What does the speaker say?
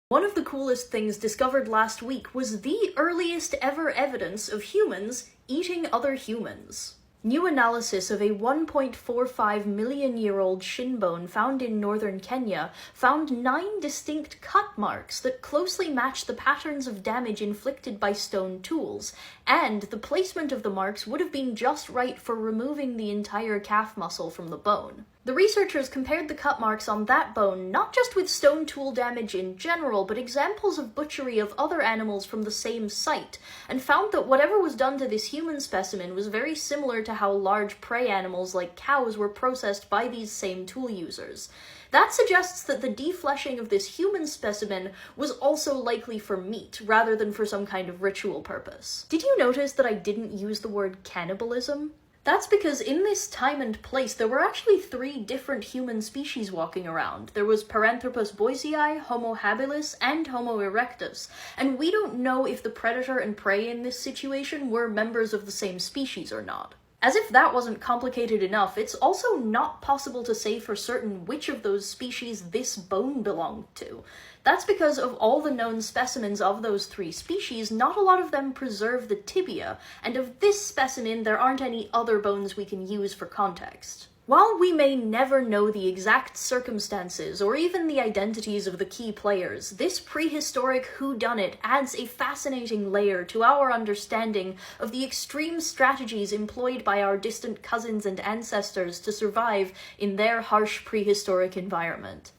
One of the coolest things discovered last week was the earliest ever evidence of humans eating other humans. New analysis of a 1.45 million year old shin bone found in northern Kenya found 9 distinct cut marks that closely match the patterns of damage inflicted by stone tools, and the placement of the marks would have been just right for removing the entire calf muscle from the bone. The researchers compared the cut marks on that bone not just with stone tool damage in general, but examples of butchery of other animals from the same site, and found that whatever was done to this human specimen was very similar to how large prey animals like cows were processed by these same tool users. That suggests that the defleshing of this human specimen was also likely for meat, rather than for some kind of ritual purpose. Did you notice that I didn't use the word cannibalism? That's because in this time and place, there were actually 3 different human species walking around. There was Paranthropus boisei, Homo habilis, and Homo erectus, and we don't know if the predator and prey in this situation were members of the same species or not. As if that wasn't complicated enough, it's also not possible to say for certain which of those species this bone belonged to. That's because of all the known specimens of those 3 species, not a lot of them preserve the tibia, and of this specimen there aren't any other bones we can use for context. While we may never know the exact circumstances or even the identities of the key players, this prehistoric whodunit adds a fascinating layer to our understanding of the extreme strategies employed by our distant cousins and ancestors to survive in their harsh prehistoric environment.